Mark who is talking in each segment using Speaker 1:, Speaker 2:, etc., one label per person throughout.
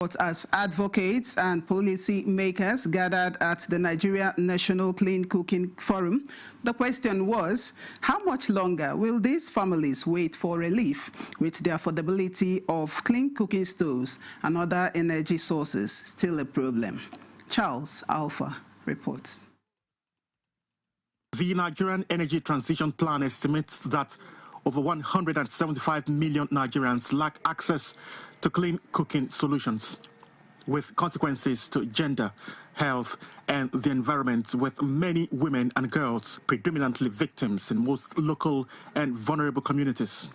Speaker 1: As advocates and policy makers gathered at the Nigeria National Clean Cooking Forum, the question was, how much longer will these families wait for relief with the affordability of clean cooking stoves and other energy sources still a problem? Charles Alpha reports.
Speaker 2: The Nigerian Energy Transition Plan estimates that over 175 million Nigerians lack access to clean cooking solutions, with consequences to gender, health, and the environment, with many women and girls predominantly victims in most local and vulnerable communities.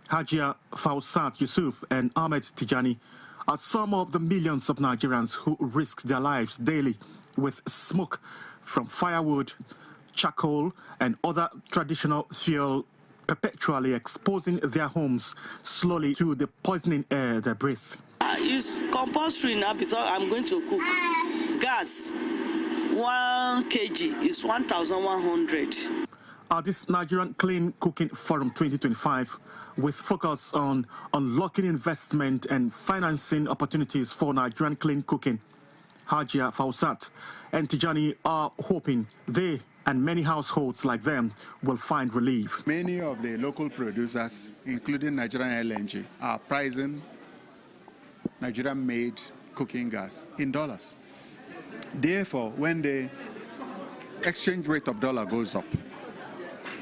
Speaker 2: Hajia Fausat Yusuf and Ahmed Tijani are some of the millions of Nigerians who risk their lives daily with smoke from firewood, charcoal, and other traditional fuel, perpetually exposing their homes slowly to the poisoning air they breathe.
Speaker 3: It's compulsory now because I'm going to cook. Gas, 1 kg is 1,100.
Speaker 2: At this Nigerian Clean Cooking Forum 2025, with focus on unlocking investment and financing opportunities for Nigerian clean cooking, Hajia Fausat and Tijani are hoping they and many households like them will find relief.
Speaker 4: Many of the local producers, including Nigerian LNG, are pricing Nigerian-made cooking gas in dollars. Therefore, when the exchange rate of dollar goes up,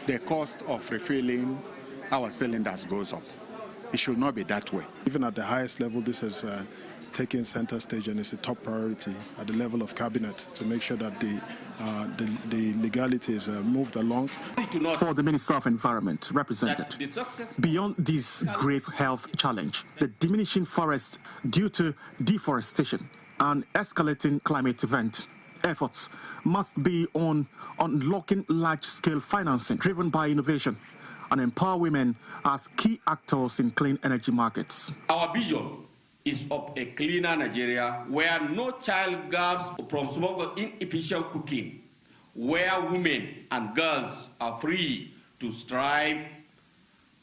Speaker 4: the cost of refilling our cylinders goes up. It should not be that way.
Speaker 5: Even at the highest level, this is taking center stage and is a top priority at the level of cabinet to make sure that the legality is moved along.
Speaker 2: For the Minister of Environment represented, beyond this grave health challenge, the diminishing forest due to deforestation and escalating climate event, efforts must be on unlocking large-scale financing driven by innovation and empower women as key actors in clean energy markets.
Speaker 6: Our vision is of a cleaner Nigeria where no child gaps from smoke or inefficient cooking, where women and girls are free to strive,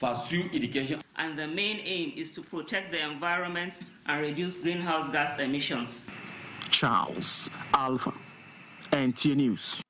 Speaker 6: pursue education.
Speaker 7: And the main aim is to protect the environment and reduce greenhouse gas emissions.
Speaker 2: Charles Alpha, NTA News.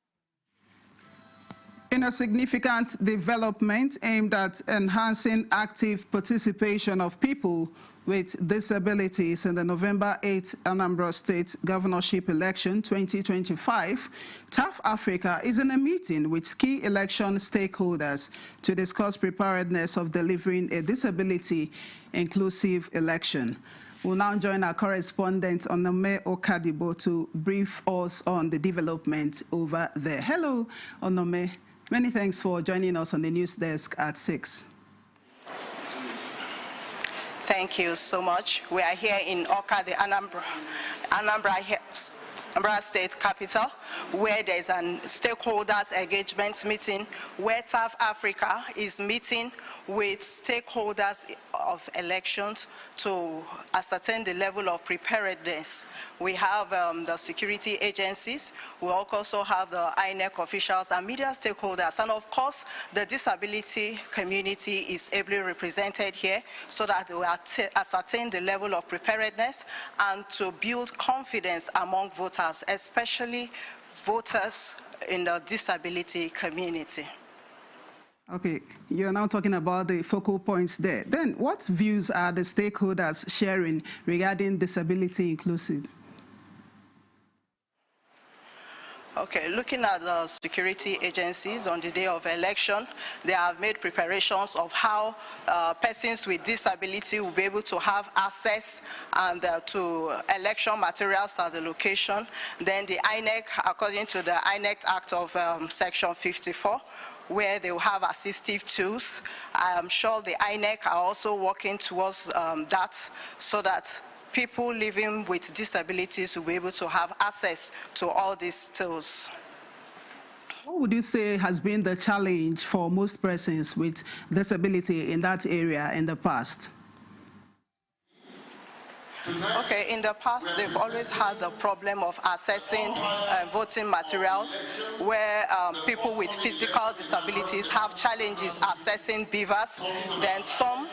Speaker 1: In a significant development aimed at enhancing active participation of people with disabilities in the November 8th Anambra State Governorship Election 2025, TAF Africa is in a meeting with key election stakeholders to discuss preparedness of delivering a disability-inclusive election. We'll now join our correspondent Onome Okadibo to brief us on the development over there. Hello, Onome. Many thanks for joining us on the news desk at 6.
Speaker 8: Thank you so much. We are here in Oka, the Anambra State capital, where there's a stakeholders engagement meeting where TAF Africa is meeting with stakeholders of elections to ascertain the level of preparedness. We have the security agencies, we also have the INEC officials and media stakeholders, and of course the disability community is ably represented here so that we ascertain the level of preparedness and to build confidence among voters, especially voters in the disability community.
Speaker 1: Okay, you're now talking about the focal points there. Then what views are the stakeholders sharing regarding disability inclusive?
Speaker 8: Okay, looking at the security agencies on the day of election, they have made preparations of how persons with disability will be able to have access and to election materials at the location. Then the INEC, according to the INEC Act of Section 54, where they will have assistive tools. I'm sure the INEC are also working towards that so that people living with disabilities will be able to have access to all these tools.
Speaker 1: What would you say has been the challenge for most persons with disability in that area in the past?
Speaker 8: Okay, in the past, they've always had the problem of accessing voting materials where people with physical disabilities have challenges accessing beavers. Then some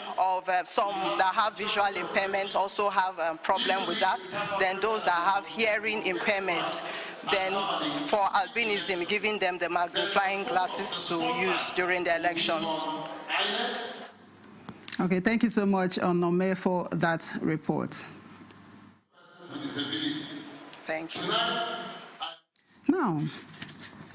Speaker 8: that have visual impairment also have a problem with that. Then those that have hearing impairment, then for albinism, giving them the magnifying glasses to use during the elections.
Speaker 1: Okay, thank you so much, Onome, for that report.
Speaker 8: Thank you.
Speaker 1: Now,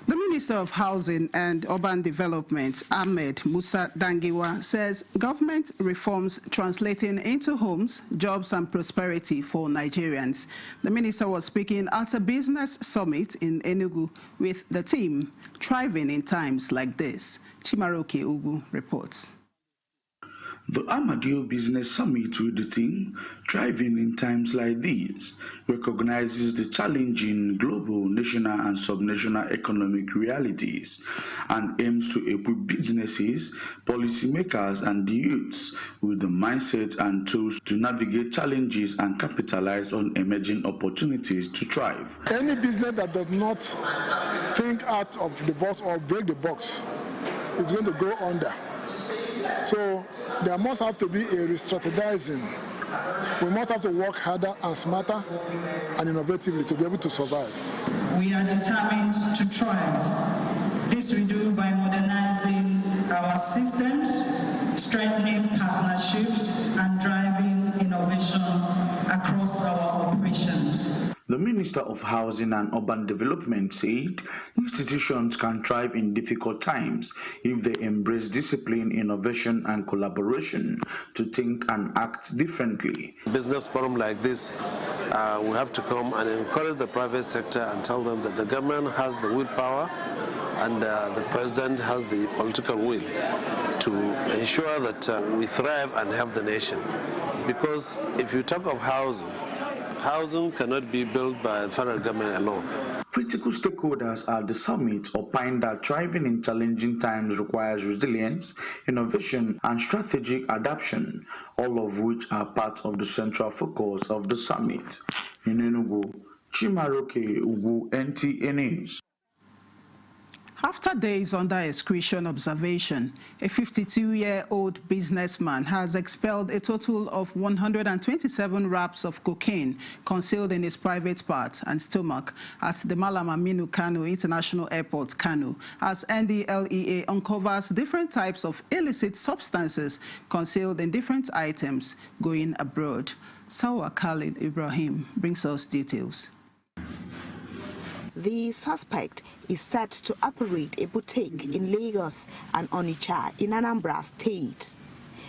Speaker 1: the Minister of Housing and Urban Development, Ahmed Musa Dangiwa, says government reforms translating into homes, jobs and prosperity for Nigerians. The minister was speaking at a business summit in Enugu with the team, Thriving in Times Like This. Chimaroke Ugu reports.
Speaker 9: The Amadio Business Summit with the team, Thriving in Times Like These, recognizes the challenging global, national and subnational economic realities and aims to equip businesses, policymakers and the youths with the mindset and tools to navigate challenges and capitalize on emerging opportunities to thrive.
Speaker 5: Any business that does not think out of the box or break the box is going to go under. So there must have to be a re-strategizing. We must have to work harder and smarter and innovatively to be able to survive.
Speaker 10: We are determined to thrive. This we do by modernizing our systems, strengthening partnerships, and driving innovation across our operations.
Speaker 9: The Minister of Housing and Urban Development said institutions can thrive in difficult times if they embrace discipline, innovation and collaboration to think and act differently.
Speaker 11: Business forum like this, we have to come and encourage the private sector and tell them that the government has the willpower and the president has the political will to ensure that we thrive and help the nation. Because if you talk of housing cannot be built by the federal government alone.
Speaker 9: Critical stakeholders at the summit opined that thriving in challenging times requires resilience, innovation, and strategic adaptation, all of which are part of the central focus of the summit. In Enugu, Chimaroke Ugu, NTA News.
Speaker 1: After days under excretion observation, a 52-year-old businessman has expelled a total of 127 wraps of cocaine concealed in his private part and stomach at the Malam Aminu Kano International Airport, Kano, as NDLEA uncovers different types of illicit substances concealed in different items going abroad. Sawa Khalid Ibrahim brings us details.
Speaker 12: The suspect is set to operate a boutique in Lagos and Onitsha in Anambra State.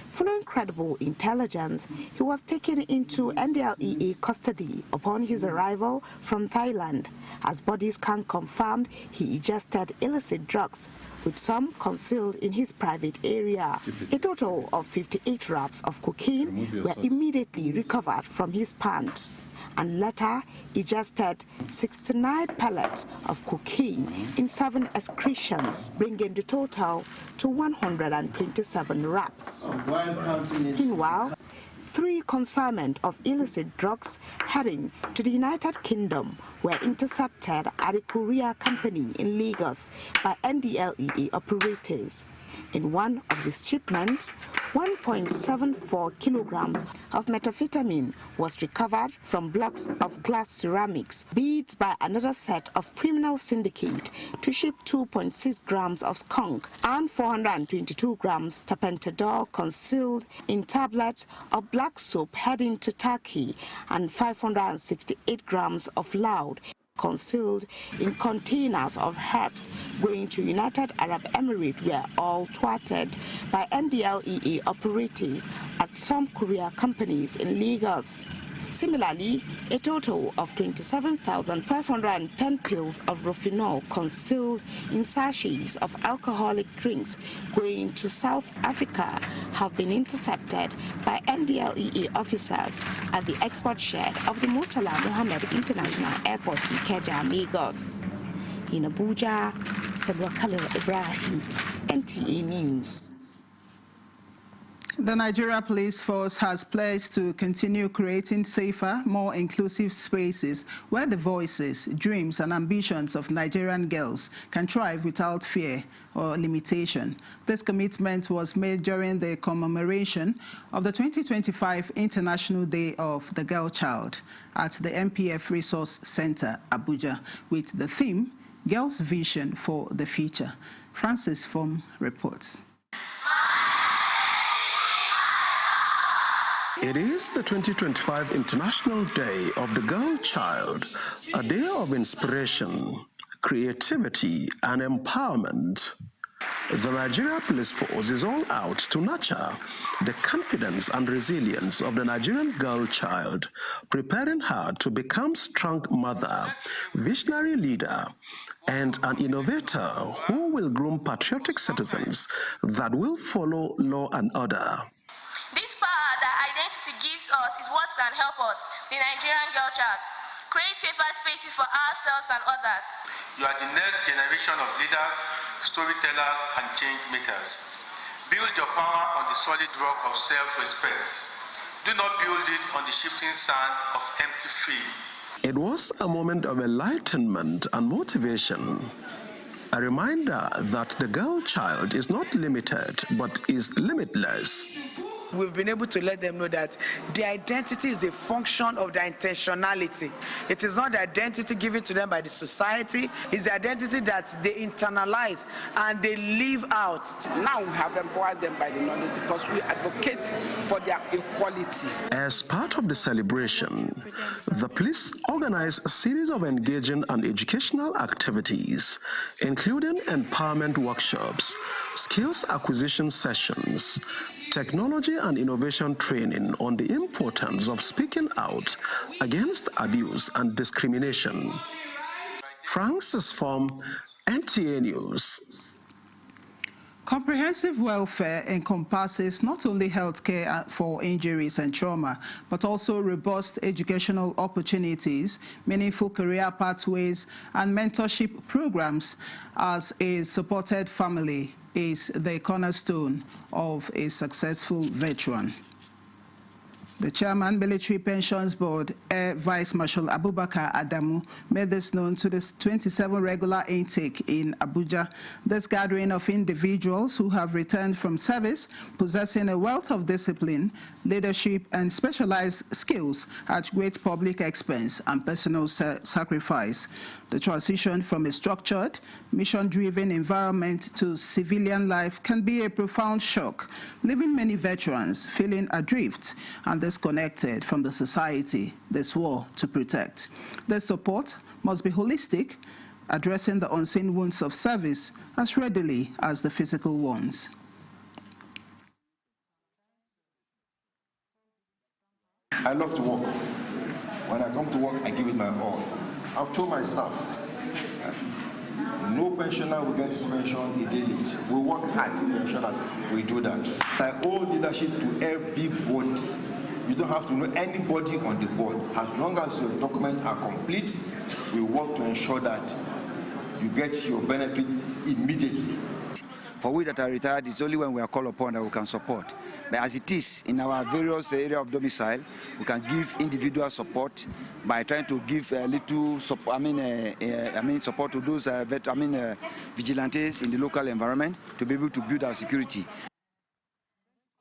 Speaker 12: Following credible intelligence, he was taken into NDLEA custody upon his arrival from Thailand, as body scan confirmed he ingested illicit drugs, with some concealed in his private area. A total of 58 wraps of cocaine were immediately recovered from his pant, and later ingested 69 pellets of cocaine in 7 excretions, bringing the total to 127 wraps. Meanwhile, 3 consignment of illicit drugs heading to the United Kingdom were intercepted at a courier company in Lagos by NDLEA operatives. In one of the shipments, 1.74 kilograms of methamphetamine was recovered from blocks of glass ceramics, beads by another set of criminal syndicate to ship 2.6 grams of skunk and 422 grams tapentadol concealed in tablets of black soap heading to Turkey, and 568 grams of loud concealed in containers of herbs going to United Arab Emirates were all thwarted by NDLEA operatives at some courier companies in Lagos. Similarly, a total of 27,510 pills of Rofinol concealed in sachets of alcoholic drinks going to South Africa have been intercepted by NDLEA officers at the export shed of the Murtala Mohammed International Airport, Ikeja, Lagos. In Abuja, Salwa Khalil Ibrahim, NTA News.
Speaker 1: The Nigeria Police Force has pledged to continue creating safer, more inclusive spaces where the voices, dreams and ambitions of Nigerian girls can thrive without fear or limitation. This commitment was made during the commemoration of the 2025 International Day of the Girl Child at the MPF Resource Center, Abuja, with the theme, Girls' Vision for the Future. Francis Fom reports.
Speaker 13: It is the 2025 International Day of the Girl Child, a day of inspiration, creativity, and empowerment. The Nigeria Police Force is all out to nurture the confidence and resilience of the Nigerian girl child, preparing her to become strong mother, visionary leader, and an innovator who will groom patriotic citizens that will follow law and order.
Speaker 14: This power that identity gives us is what can help us, the Nigerian girl child, create safer spaces for ourselves and others.
Speaker 15: You are the next generation of leaders, storytellers, and change makers. Build your power on the solid rock of self-respect. Do not build it on the shifting sand of empty fear.
Speaker 13: It was a moment of enlightenment and motivation. A reminder that the girl child is not limited, but is limitless.
Speaker 16: We've been able to let them know that their identity is a function of their intentionality. It is not the identity given to them by the society, it's the identity that they internalize and they live out.
Speaker 17: Now we have empowered them by the knowledge because we advocate for their equality.
Speaker 13: As part of the celebration, the police organized a series of engaging and educational activities, including empowerment workshops, skills acquisition sessions, technology and innovation training on the importance of speaking out against abuse and discrimination. Francis Fom, NTA News.
Speaker 1: Comprehensive welfare encompasses not only health care for injuries and trauma, but also robust educational opportunities, meaningful career pathways, and mentorship programs. As a supported family is the cornerstone of a successful veteran. The chairman, Military Pensions Board, Air Vice Marshal Abubakar Adamu, made this known to the 27 regular intake in Abuja. This gathering of individuals who have returned from service, possessing a wealth of discipline, leadership, and specialized skills at great public expense and personal sacrifice. The transition from a structured, mission-driven environment to civilian life can be a profound shock, leaving many veterans feeling adrift and disconnected from the society they swore to protect. Their support must be holistic, addressing the unseen wounds of service as readily as the physical ones.
Speaker 18: I love to work. When I come to work, I give it my all. I've told my staff, no pensioner will get this pension immediately. We work hard to ensure that we do that. I owe leadership to everybody. You don't have to know anybody on the board. As long as your documents are complete, we work to ensure that you get your benefits immediately.
Speaker 19: For we that are retired, it's only when we are called upon that we can support. But as it is, in our various areas of domicile, we can give individual support by trying to give a little support, support to those vigilantes in the local environment to be able to build our security.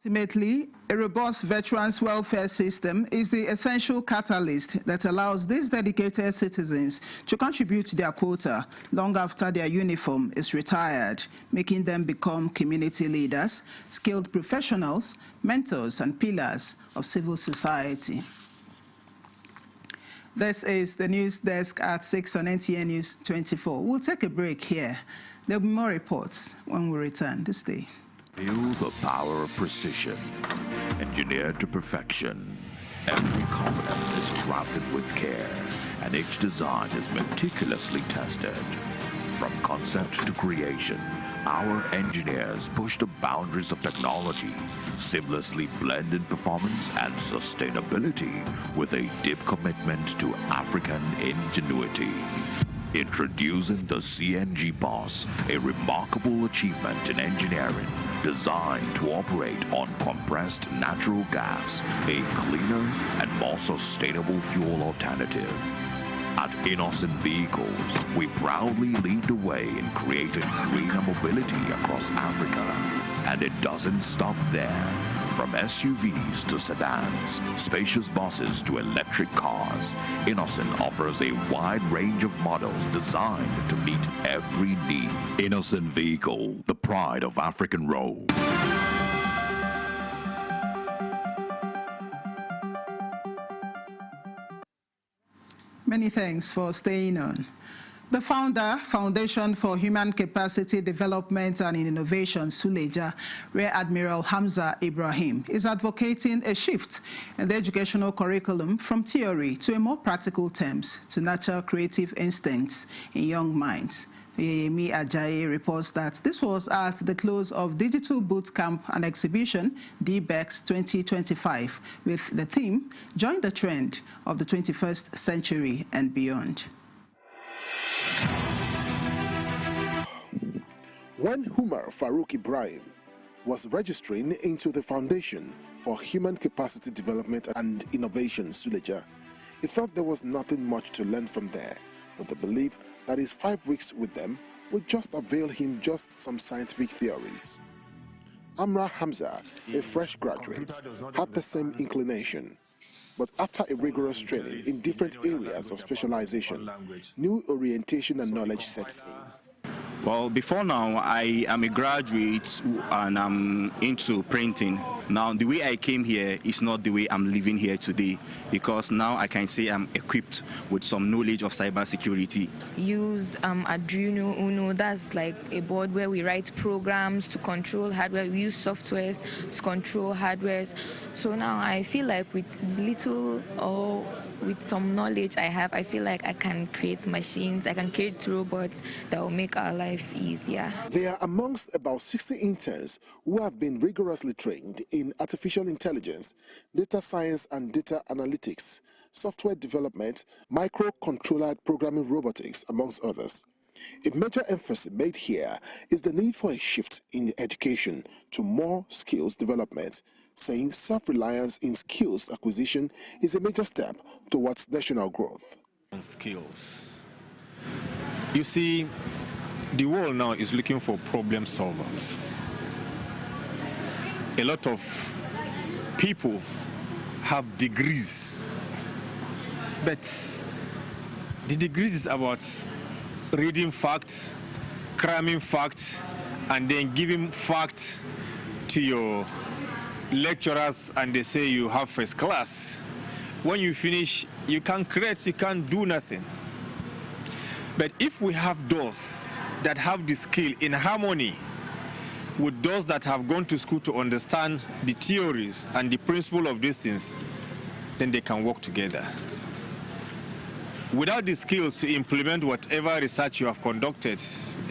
Speaker 1: Ultimately, a robust veterans welfare system is the essential catalyst that allows these dedicated citizens to contribute their quota long after their uniform is retired, making them become community leaders, skilled professionals, mentors, and pillars of civil society. This is the news desk at 6 on NTA News 24. We'll take a break here. There'll be more reports when we return this day.
Speaker 20: Feel the power of precision, engineered to perfection. Every component is crafted with care, and each design is meticulously tested. From concept to creation, our engineers push the boundaries of technology, seamlessly blending performance and sustainability with a deep commitment to African ingenuity. Introducing the CNG Boss, a remarkable achievement in engineering designed to operate on compressed natural gas, a cleaner and more sustainable fuel alternative. At Innocent Vehicles, we proudly lead the way in creating greener mobility across Africa. And it doesn't stop there. From SUVs to sedans, spacious buses to electric cars, Innocent offers a wide range of models designed to meet every need. Innocent Vehicle, the pride of African road.
Speaker 1: Many thanks for staying on. The founder, Foundation for Human Capacity Development and Innovation, Suleja, Rear Admiral Hamza Ibrahim, is advocating a shift in the educational curriculum from theory to a more practical terms to nurture creative instincts in young minds. Yemi Ajayi reports that this was at the close of Digital Boot Camp and Exhibition, DBEX 2025, with the theme, Join the Trend of the 21st Century and Beyond.
Speaker 21: When Umar Farouk Ibrahim was registering into the Foundation for Human Capacity Development and Innovation, Suleja, he thought there was nothing much to learn from there, with the belief that his 5 weeks with them would just avail him just some scientific theories. Amra Hamza, a fresh graduate, had the same inclination. But after a rigorous training in different areas of specialization, new orientation and knowledge sets in.
Speaker 22: Well, before now, I am a graduate and I'm into printing. Now, the way I came here is not the way I'm living here today, because now I can say I'm equipped with some knowledge of cybersecurity.
Speaker 23: Use Arduino Uno, that's like a board where we write programs to control hardware. We use softwares to control hardware. So now I feel like with little or with some knowledge I have, I feel like I can create machines, I can create robots that will make our life easier.
Speaker 21: They are amongst about 60 interns who have been rigorously trained in artificial intelligence, data science and data analytics, software development, microcontroller programming robotics, amongst others. A major emphasis made here is the need for a shift in education to more skills development, saying self-reliance in skills acquisition is a major step towards national growth.
Speaker 24: Skills. You see, the world now is looking for problem solvers. A lot of people have degrees, but the degrees is about reading facts, cramming facts, and then giving facts to your lecturers, and they say you have first class. When you finish, you can't create, you can't do nothing. But if we have those that have the skill in harmony with those that have gone to school to understand the theories and the principle of these things, then they can work together. Without the skills to implement whatever research you have conducted,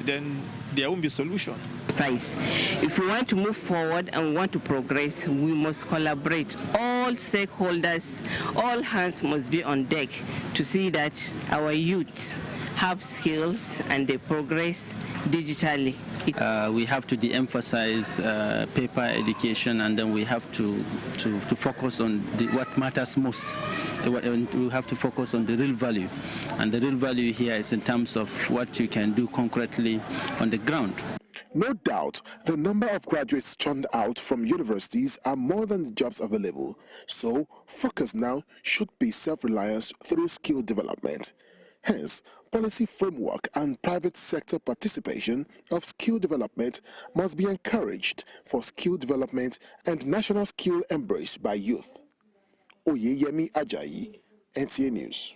Speaker 24: then there won't be a solution.
Speaker 25: If we want to move forward and we want to progress, we must collaborate. All stakeholders, all hands must be on deck to see that our youth have skills and they progress digitally.
Speaker 26: We have to de-emphasize paper education, and then we have to focus on what matters most. We have to focus on the real value, and the real value here is in terms of what you can do concretely on the ground.
Speaker 21: No doubt, the number of graduates churned out from universities are more than the jobs available, so focus now should be self-reliance through skill development. Hence, policy framework and private sector participation of skill development must be encouraged for skill development and national skill embrace by youth. Yemi Ajayi, NTA News.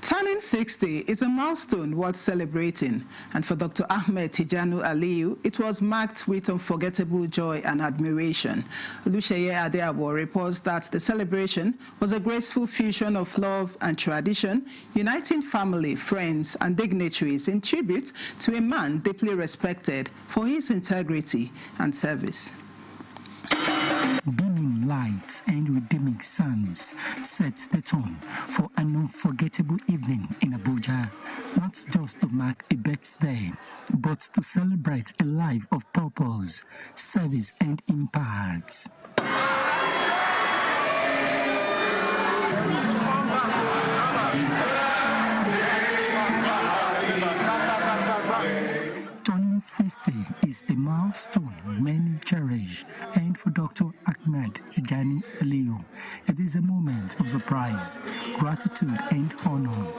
Speaker 1: Turning 60 is a milestone worth celebrating, and for Dr. Ahmed Tijanu Aliyu, it was marked with unforgettable joy and admiration. Olusheye Adeabo reports that the celebration was a graceful fusion of love and tradition, uniting family, friends, and dignitaries in tribute to a man deeply respected for his integrity and service.
Speaker 27: Being in
Speaker 2: lights and redeeming suns sets the tone for an unforgettable evening in Abuja, not just to mark a birthday, but to celebrate a life of purpose, service, and impact. Turning 60 is a milestone many cherish, and for Dr. Ahmed Tijani Aliyu, it is a moment of surprise, gratitude, and honor.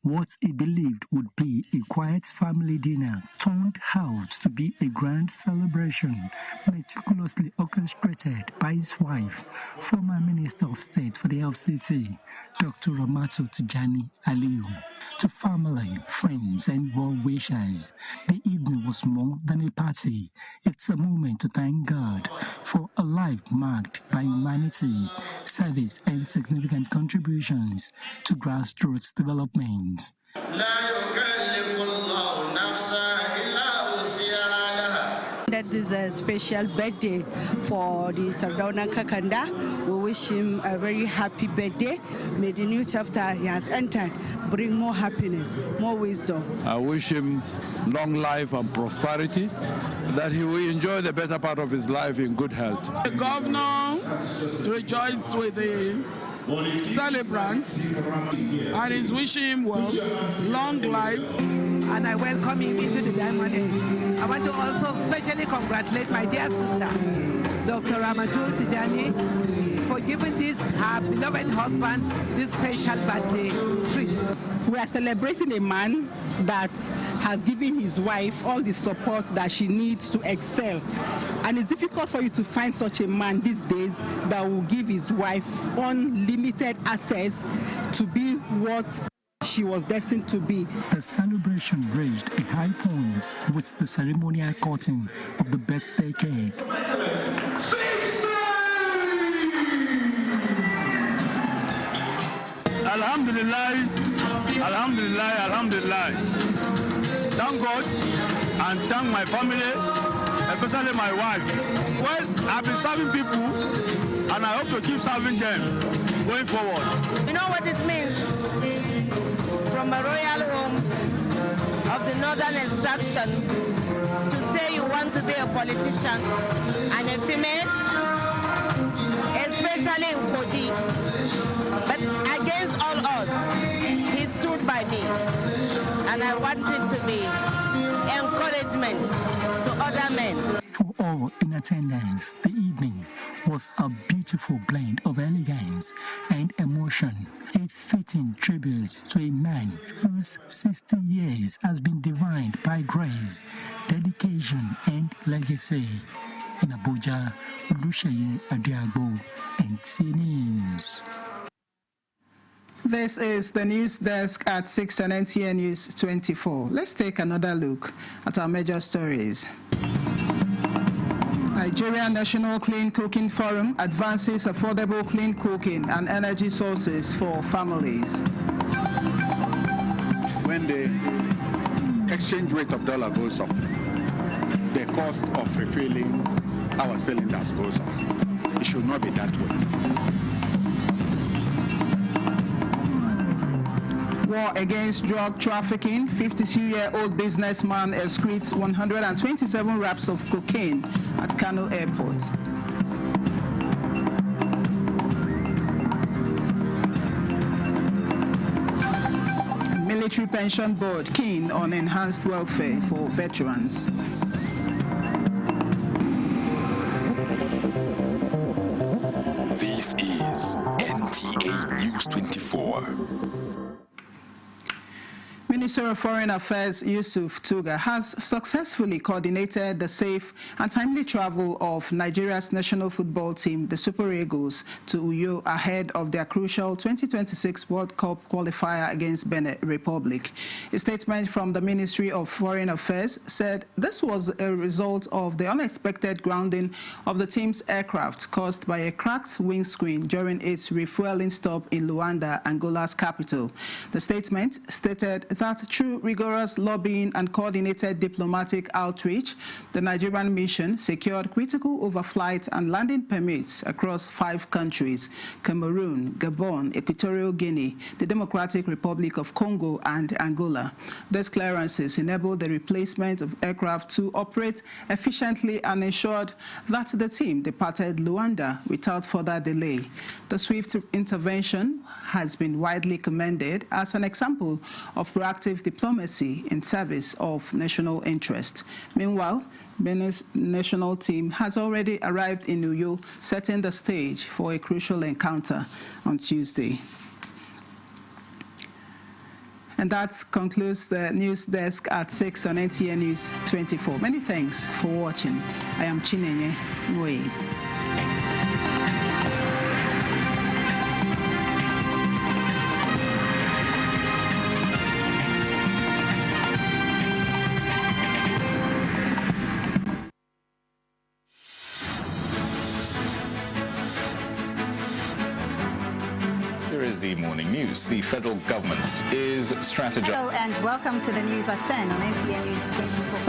Speaker 2: What he believed would be a quiet family dinner turned out to be a grand celebration, meticulously orchestrated by his wife, former Minister of State for the FCT, Dr. Ramatu Tijani Aliyu. To family, friends, and well-wishers, the evening was more than a party. It's a moment to thank God for a life marked by humanity, service, and significant contributions to grassroots development.
Speaker 3: That is a special birthday for the Sardauna Kakanda. We wish him a very happy birthday. May the new chapter he has entered bring more happiness, more wisdom.
Speaker 4: I wish him long life and prosperity, that he will enjoy the better part of his life in good health.
Speaker 6: The governor rejoices with the celebrants and is wishing him well, long life.
Speaker 3: And I welcome him into the Diamond Age. I want to also especially congratulate my dear sister, Dr. Ramatu Tijani, for giving her beloved husband this special birthday treat.
Speaker 7: We are celebrating a man that has given his wife all the support that she needs to excel. And it's difficult for you to find such a man these days that will give his wife unlimited access to be what she was destined to be.
Speaker 2: The celebration reached a high point with the ceremonial cutting of the birthday cake.
Speaker 4: Alhamdulillah, Alhamdulillah, Alhamdulillah. Thank God and thank my family, especially my wife. Well, I've been serving people and I hope to keep serving them going forward.
Speaker 8: You know what it means? From a royal home of the northern extraction to say you want to be a politician and a female, especially in Kodi. But against all odds, he stood by me. And I want it to be encouragement to other men.
Speaker 2: For all in attendance, the evening was a beautiful blend of elegance and emotion, a fitting tribute to a man whose 60 years has been defined by grace, dedication, and legacy. In Abuja, Oluseyi Adiagbo, NTA News.
Speaker 1: This is the news desk at 6 on NTA News 24. Let's take another look at our major stories. Nigeria National Clean Cooking Forum advances affordable clean cooking and energy sources for families.
Speaker 27: When the exchange rate of dollar goes up, the cost of refilling our cylinders goes up. It should not be that way.
Speaker 1: War against drug trafficking. 52-year-old businessman excretes 127 wraps of cocaine at Kano Airport. Military Pension Board keen on enhanced welfare for veterans.
Speaker 28: This is NTA News 24.
Speaker 1: Minister of Foreign Affairs Yusuf Tuga has successfully coordinated the safe and timely travel of Nigeria's national football team, the Super Eagles, to Uyo ahead of their crucial 2026 World Cup qualifier against Benin Republic. A statement from the Ministry of Foreign Affairs said this was a result of the unexpected grounding of the team's aircraft caused by a cracked windscreen during its refueling stop in Luanda, Angola's capital. The statement stated that that through rigorous lobbying and coordinated diplomatic outreach, the Nigerian mission secured critical overflight and landing permits across 5 countries: Cameroon, Gabon, Equatorial Guinea, the Democratic Republic of Congo, and Angola. These clearances enabled the replacement of aircraft to operate efficiently and ensured that the team departed Luanda without further delay. The swift intervention has been widely commended as an example of proactive diplomacy in service of national interest. Meanwhile, Benin's national team has already arrived in Uyo, setting the stage for a crucial encounter on Tuesday. And that concludes the news desk at 6 on NTA News 24. Many thanks for watching. I am Chinenye Nwei.
Speaker 5: The morning news. The federal government is strategizing.
Speaker 9: Hello and welcome to the news at 10 on NTA News 24.